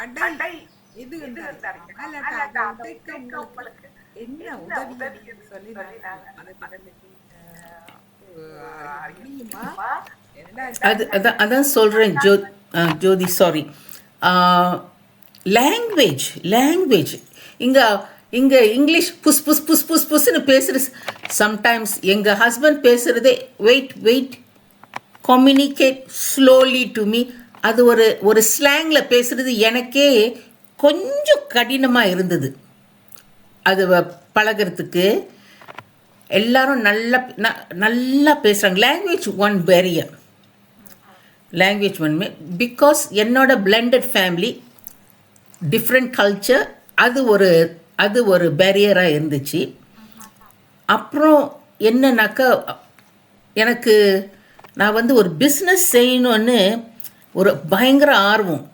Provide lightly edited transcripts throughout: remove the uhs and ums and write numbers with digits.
அடை இது அல்லாட்டா அதை உடைக்க உங்களுக்கு என்ன உதவி சொல்லி நான் அதை பற்றி அறிய முடியுமா? அதான் சொல்கிறேன் ஜோதி, சாரி. லாங்குவேஜ் இங்கே இங்கே இங்கிலீஷ் புஸ் புஸ் புஸ் புஸ் புஸ்ன்னு பேசுகிற சம்டைம்ஸ் எங்கள் ஹஸ்பண்ட் பேசுகிறதே wait communicate slowly to me. அது ஒரு ஸ்லாங்கில் பேசுகிறது எனக்கே கொஞ்சம் கடினமாக இருந்தது அது பழகிறதுக்கு. எல்லாரும் நல்லா பேசுகிறாங்க. லாங்குவேஜ் ஒன் பிகாஸ் என்னோட பிளெண்டட் ஃபேமிலி, டிஃப்ரெண்ட் கல்ச்சர், அது ஒரு பேரியராக இருந்துச்சு. அப்புறம் என்னன்னாக்கா எனக்கு நான் ஒரு பிஸ்னஸ் செய்யணும்னு ஒரு பயங்கர ஆர்வம்.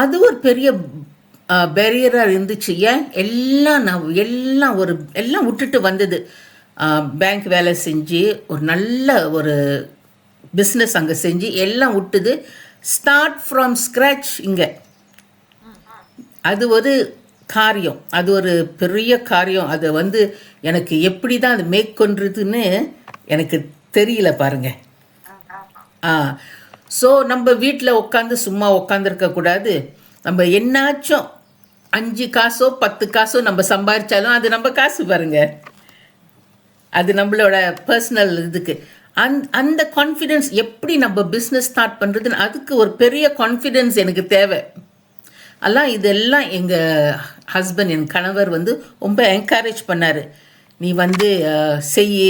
அது ஒரு பெரிய பேரியராக இருந்துச்சு. ஏன் எல்லாம் விட்டுட்டு வந்தது. பேங்க் வேலை செஞ்சு ஒரு நல்ல ஒரு பிஸ்னஸ் அங்கே செஞ்சு எல்லாம் விட்டுது. ஸ்டார்ட் ஃப்ரம் ஸ்க்ராட்ச் இங்கே. அது ஒரு காரியம், அது ஒரு பெரிய காரியம். அதை எனக்கு எப்படி தான் அது மேக் பண்ணுறதுன்னு எனக்கு தெரியல பாருங்க. ஸோ நம்ம வீட்டில் உட்காந்து சும்மா உட்காந்துருக்கக்கூடாது. நம்ம என்னாச்சும் 5 காசோ 10 காசோ நம்ம சம்பாதிச்சாலும் அது நம்ம காசு பாருங்க. அது நம்மளோட பர்சனல் இதுக்கு. அந்த கான்ஃபிடென்ஸ் எப்படி நம்ம பிஸ்னஸ் ஸ்டார்ட் பண்ணுறதுன்னு அதுக்கு ஒரு பெரிய கான்ஃபிடென்ஸ் எனக்கு தேவை. இதெல்லாம் எங்கள் ஹஸ்பண்ட், என் கணவர் ரொம்ப என்கரேஜ் பண்ணார். நீ செய்யி,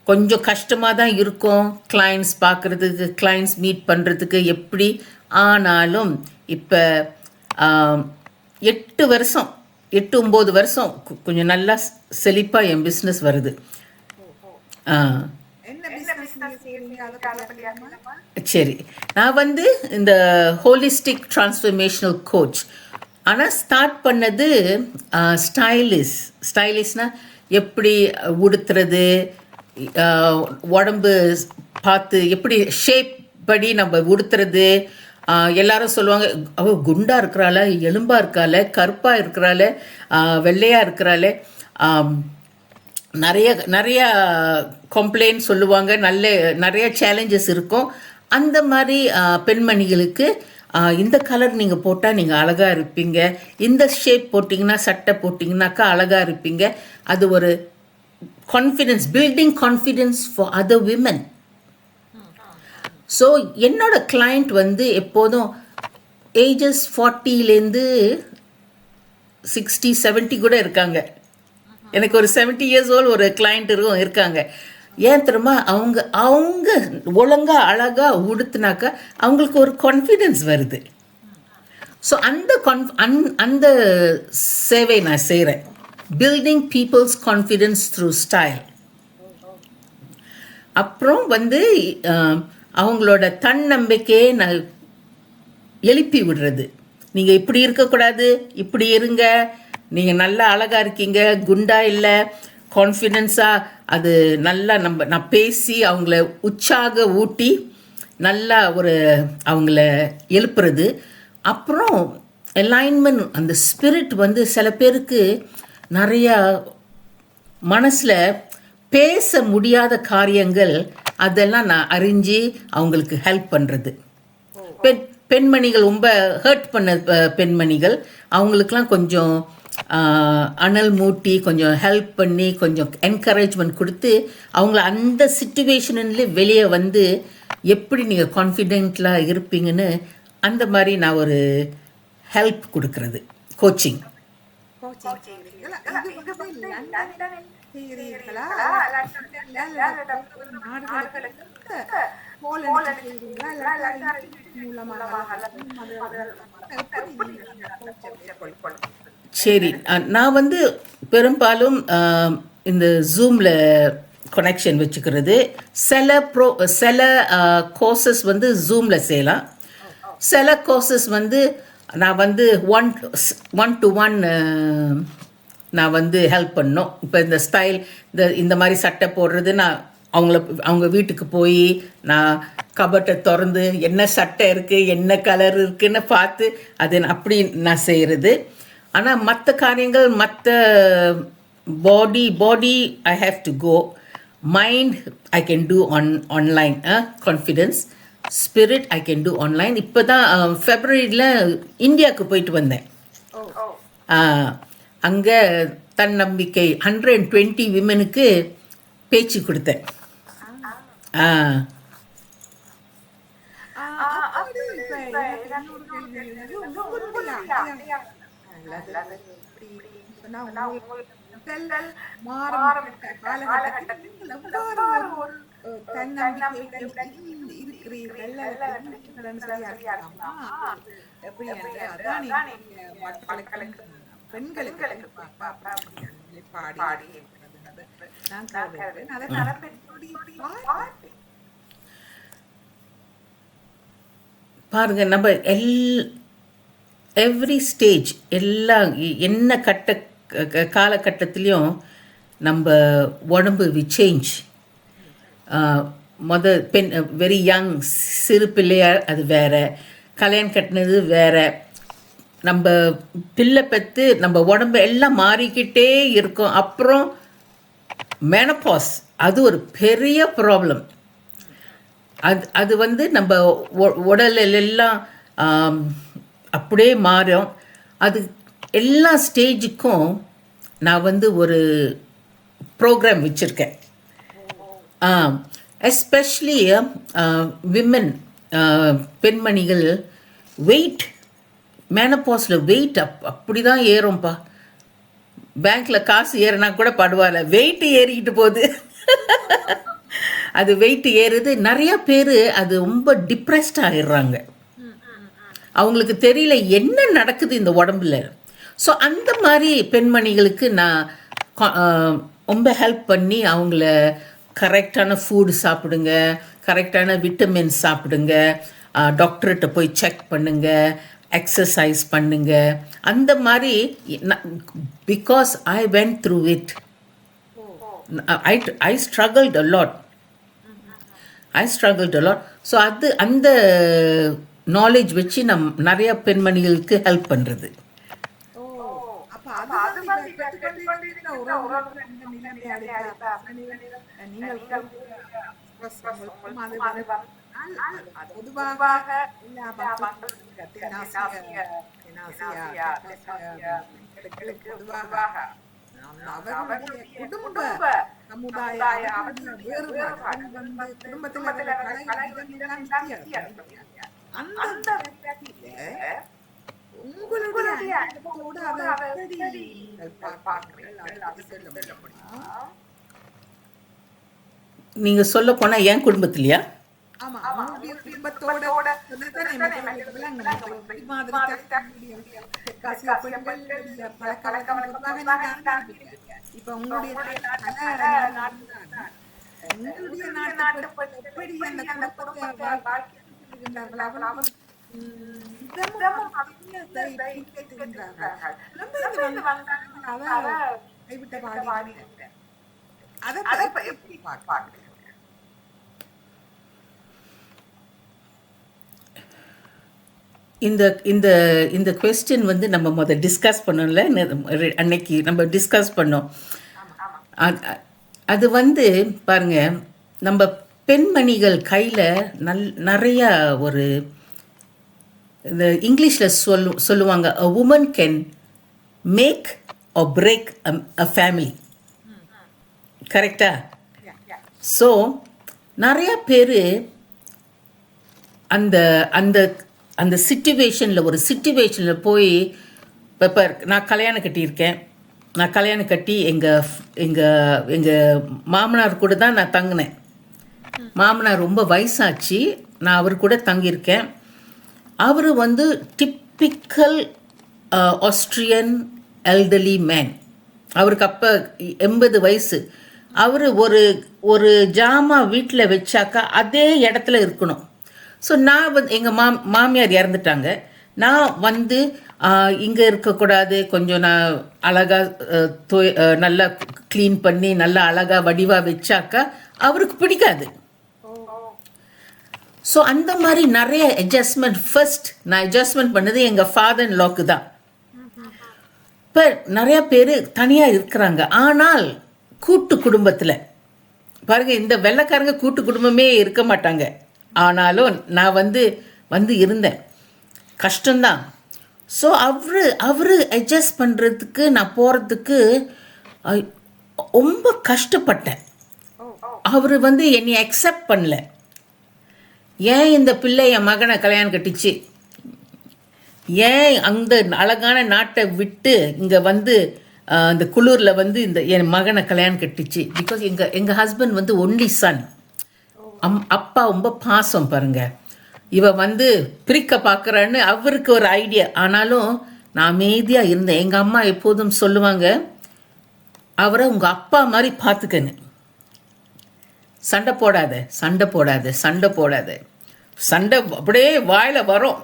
கொஞ்சம் கஷ்டமாக தான் இருக்கும் கிளைண்ட்ஸ் பார்க்குறதுக்கு, கிளைண்ட்ஸ் மீட் பண்ணுறதுக்கு எப்படி. ஆனாலும் இப்போ 8 வருஷம் 8-9 வருஷம் கொஞ்சம் நல்லா செழிப்பாக என் பிஸ்னஸ் வருது. சரி, நான் இந்த ஹோலிஸ்டிக் டிரான்ஸ்ஃபர்மேஷனல் கோச். ஆனால் ஸ்டார்ட் பண்ணது ஸ்டைலிஷ்னால் எப்படி உடுத்துறது, உடம்பு பார்த்து எப்படி ஷேப் படி நம்ம உடுத்துறது. எல்லாரும் சொல்லுவாங்க, அவள் குண்டாக இருக்கிறாள, எலும்பாக இருக்காள, கருப்பாக இருக்கிறாள, வெள்ளையாக இருக்கிறாள. நிறைய கம்ப்ளைண்ட் சொல்லுவாங்க. நிறைய சேலஞ்சஸ் இருக்கும். அந்த மாதிரி பெண்மணிகளுக்கு இந்த கலர் நீங்கள் போட்டால் நீங்கள் அழகாக இருப்பீங்க, இந்த ஷேப் போட்டிங்கன்னா, சட்டை போட்டிங்கனாக்கா அழகாக இருப்பீங்க. அது ஒரு confidence, building confidence for other women. So என்னோட கிளைண்ட் எப்போதும் ஏஜஸ் 40லேருந்து 60-70 கூட இருக்காங்க. எனக்கு ஒரு 70 years old ஒரு கிளைண்ட் இருக்காங்க. ஏன் தெரியுமா? அவங்க ஒழுங்காக அழகாக உடுத்துனாக்கா அவங்களுக்கு ஒரு கான்ஃபிடென்ஸ் வருது. ஸோ அந்த சேவை நான் செய்கிறேன். Building peoples confidence through style. அப்புறம் அவங்களோட தன்னம்பிக்கையை நான் எழுப்பி விடுறது. நீங்கள் இப்படி இருக்கக்கூடாது, இப்படி இருங்க, நீங்கள் நல்லா அழகாக இருக்கீங்க, குண்டா இல்லை, கான்ஃபிடென்ஸாக. அது நல்லா நான் பேசி அவங்கள உற்சாக ஊட்டி நல்லா அவங்கள எழுப்புறது. அப்புறம் அலைன்மெண்ட், அந்த ஸ்பிரிட் சில பேருக்கு நிறையா மனசில் பேச முடியாத காரியங்கள், அதெல்லாம் நான் அறிஞ்சு அவங்களுக்கு ஹெல்ப் பண்ணுறது. பெண்மணிகள் ரொம்ப ஹர்ட் பண்ண பெண்மணிகள், அவங்களுக்கெல்லாம் கொஞ்சம் அனல் மூட்டி கொஞ்சம் ஹெல்ப் பண்ணி கொஞ்சம் என்கரேஜ்மெண்ட் கொடுத்து அவங்கள அந்த சிச்சுவேஷன்லேயே வெளியே எப்படி நீங்கள் கான்ஃபிடென்ட்லாக இருப்பீங்கன்னு அந்த மாதிரி நான் ஒரு ஹெல்ப் கொடுக்கறது, கோச்சிங். சரி, நான் பெரும்பாலும் இந்த ஜூமில் கனெக்ஷன் வச்சுக்கிறது. சில கோர்சஸ் ஜூமில் செய்யலாம். சில கோர்சஸ் நான் 1-to-1 நான் ஹெல்ப் பண்ணோம். இப்போ இந்த ஸ்டைல், இந்த மாதிரி சட்டை போடுறது, நான் அவங்க வீட்டுக்கு போய் நான் கபட்டை திறந்து என்ன சட்டை இருக்குது என்ன கலர் இருக்குன்னு பார்த்து அது அப்படி நான் செய்கிறது. ஆனால் மற்ற காரியங்கள் மற்ற body I have to go. Mind I can do online. Confidence spirit I can do online. இப்போ தான் ஃபெப்ரவரியில் இந்தியாவுக்கு போயிட்டு வந்தேன். அங்கே தன்னம்பிக்கை 120 விமனுக்கு பேச்சு கொடுத்தேன். பெண்களுக்கு பாருங்க, நம்ம எவ்ரி ஸ்டேஜ் எல்லா என்ன காலகட்டத்திலையும் நம்ம உடம்பு சேஞ்ச். பெண் வெரி யங் சிறு பிள்ளையார் அது வேற, கல்யாணம் கட்டினது வேற, நம்ம பிள்ளை பெற்று நம்ம உடம்பு எல்லாம் மாறிக்கிட்டே இருக்கும். அப்புறம் மெனபாஸ் அது ஒரு பெரிய ப்ராப்ளம். அது நம்ம உடலில் எல்லாம் அப்படியே மாறும். அது எல்லா ஸ்டேஜுக்கும் நான் ஒரு ப்ரோக்ராம் வச்சுருக்கேன். எஸ்பெஷலி விமன் பெண்மணிகள் வெயிட் மேனபாஸில் வெயிட் அப்படி தான் ஏறும்ப்பா. பேங்க்கில் காசு ஏறினா கூட படுவாயில்ல, வெயிட்டு ஏறிக்கிட்டு போகுது. அது வெயிட் ஏறுது. நிறையா பேர் அது ரொம்ப டிப்ரெஸ்ட் ஆகிடுறாங்க. அவங்களுக்கு தெரியல என்ன நடக்குது இந்த உடம்புல. ஸோ அந்த மாதிரி பெண்மணிகளுக்கு நான் ரொம்ப ஹெல்ப் பண்ணி அவங்கள கரெக்டான ஃபுட்டு சாப்பிடுங்க, கரெக்டான விட்டமின்ஸ் சாப்பிடுங்க, டாக்டர்கிட்ட போய் செக் பண்ணுங்க, எக்ஸசைஸ் பண்ணுங்க. அந்த மாதிரி because I went through it. I struggled a lot. So அந்த நாலேஜ் வச்சு நிறைய பெண்மணிகளுக்கு ஹெல்ப் பண்ணுறது. நீங்க சொல்ல போனா என் குடும்பத்திலயா இந்த இந்த இந்த கொஸ்டின் நம்ம டிஸ்கஸ் பண்ணோம்ல, அன்னைக்கு நம்ம டிஸ்கஸ் பண்ணோம். அது பாருங்க, நம்ம பெண்மணிகள் கையில் நிறையா இந்த இங்கிலீஷில் சொல்லுவாங்க, a woman can make or break a family. கரெக்டா? ஸோ நிறையா பேர் அந்த அந்த அந்த சிச்சுவேஷனில் போய் இப்போ நான் கல்யாணம் கட்டியிருக்கேன். நான் கல்யாணம் கட்டி எங்கள் மாமனார் கூட தான் நான் தங்கினேன். மாமனார் ரொம்ப வயசாச்சு, நான் அவர் கூட தங்கியிருக்கேன். அவர் டிப்பிக்கல் ஆஸ்ட்ரியன் எல்டர்லி மேன். அவருக்கு அப்போ 80 வயசு. அவர் ஒரு ஜாமா வீட்டில் வச்சாக்கா அதே இடத்துல இருக்கணும். ஸோ நான் எங்கள் மாமியார் இறந்துட்டாங்க. நான் இங்கே இருக்கக்கூடாது, கொஞ்சம் நான் அழகாக நல்லா க்ளீன் பண்ணி நல்லா அழகாக வடிவாக வச்சாக்கா அவருக்கு பிடிக்காது. ஸோ அந்த மாதிரி நிறைய அட்ஜஸ்ட்மெண்ட். ஃபர்ஸ்ட் நான் அட்ஜஸ்ட்மெண்ட் பண்ணது எங்கள் ஃபாதர் இன் லாக்கு தான். இப்போ நிறையா பேர் தனியாக இருக்கிறாங்க. ஆனால் கூட்டு குடும்பத்தில் பாருங்கள், இந்த வெள்ளைக்காரங்க கூட்டு குடும்பமே இருக்க மாட்டாங்க. ஆனாலும் நான் வந்து இருந்தேன். கஷ்டம்தான். ஸோ அவர் அட்ஜஸ்ட் பண்ணுறதுக்கு நான் போகிறதுக்கு ரொம்ப கஷ்டப்பட்டேன். அவர் என்னை அக்செப்ட் பண்ணல. ஏன் இந்த பிள்ளை என் மகனை கல்யாணம் கட்டிச்சு, ஏன் அந்த அழகான நாட்டை விட்டு இங்கே இந்த குளூரில் இந்த என் மகனை கல்யாணம் கட்டிச்சு. பிகாஸ் எங்கள் ஹஸ்பண்ட் ஒன்லி சன். அப்பா ரொம்ப பாசம் பாருங்க. இவ பிரிக்க பார்க்குறான்னு அவருக்கு ஒரு ஐடியா. ஆனாலும் நான் அமைதியாக இருந்தேன். எங்கள் அம்மா எப்போதும் சொல்லுவாங்க, அவரை உங்கள் அப்பா மாதிரி பார்த்துக்கன்னு. சண்டை போடாத, சண்டை போடாத, சண்டை போடாத. சண்டை அப்படியே வாயில் வரும்,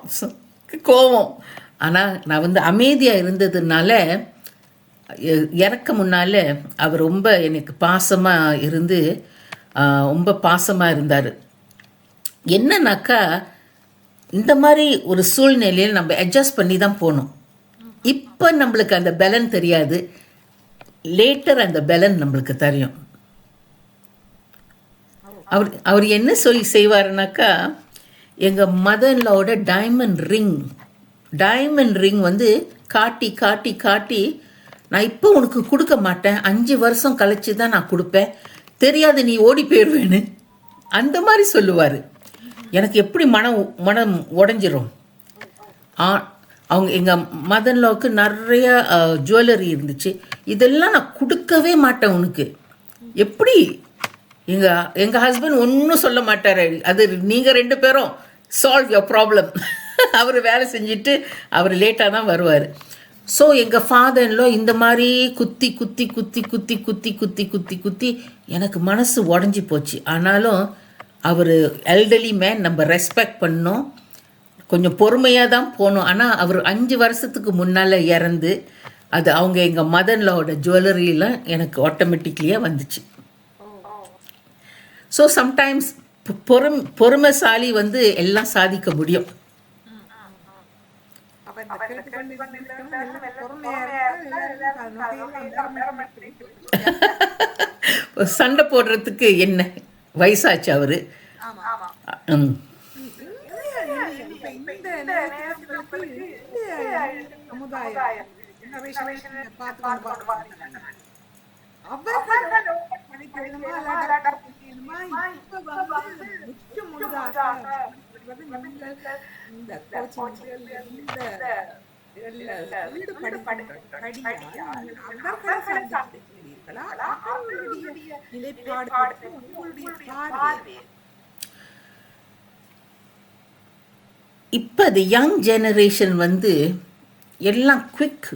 கோவம். ஆனால் நான் அமைதியாக இருந்ததுனால இறக்க முன்னால் அவர் ரொம்ப எனக்கு பாசமாக இருந்து ரொம்ப பாசமாக இருந்தார். என்னன்னாக்கா, இந்த மாதிரி ஒரு சூழ்நிலையில் நம்ம அட்ஜஸ்ட் பண்ணி தான் போகணும். இப்போ நம்மளுக்கு அந்த பலன் தெரியாது, லேட்டர் அந்த பலன் நம்மளுக்கு தெரியும். அவர் என்ன சொல்லி செய்வாருனாக்கா, எங்கள் மதர்லாவோட டைமண்ட் ரிங் காட்டி காட்டி காட்டி, நான் இப்போ உனக்கு கொடுக்க மாட்டேன், 5 வருஷம் கழிச்சு தான் நான் கொடுப்பேன், தெரியாது நீ ஓடி போயிடுவேன்னு அந்த மாதிரி சொல்லுவார். எனக்கு எப்படி மனம் உடஞ்சிரும். அவங்க எங்கள் மதர்லாவுக்கு நிறைய ஜுவல்லரி இருந்துச்சு. இதெல்லாம் நான் கொடுக்கவே மாட்டேன் உனக்கு. எப்படி எங்கள் ஹஸ்பண்ட் ஒன்றும் சொல்ல மாட்டார். அது நீங்கள் 2 பேரும் சால்வ் யுவர் ப்ராப்ளம். அவர் வேலை செஞ்சுட்டு அவர் லேட்டாக தான் வருவார். ஸோ எங்கள் ஃபாதர்ல இந்த மாதிரி குத்தி குத்தி குத்தி குத்தி குத்தி குத்தி குத்தி குத்தி எனக்கு மனசு உடஞ்சி போச்சு. ஆனாலும் அவர் எல்டர்லி மேன், நம்ம ரெஸ்பெக்ட் பண்ணோம், கொஞ்சம் பொறுமையாக தான் போகணும். ஆனால் அவர் 5 வருஷத்துக்கு முன்னால் இறந்து, அது அவங்க எங்கள் மதர்லாவோட ஜுவல்லரியெலாம் எனக்கு ஆட்டோமேட்டிக்லியாக வந்துச்சு. ஸோ சம்டைம்ஸ் பொறுமைசாலி எல்லாம் சாதிக்க முடியும். சண்டை போடுறதுக்கு என்ன வயசாச்சு அவரு. இப்போ யங் ஜெனரேஷன் எல்லாம் குவிக்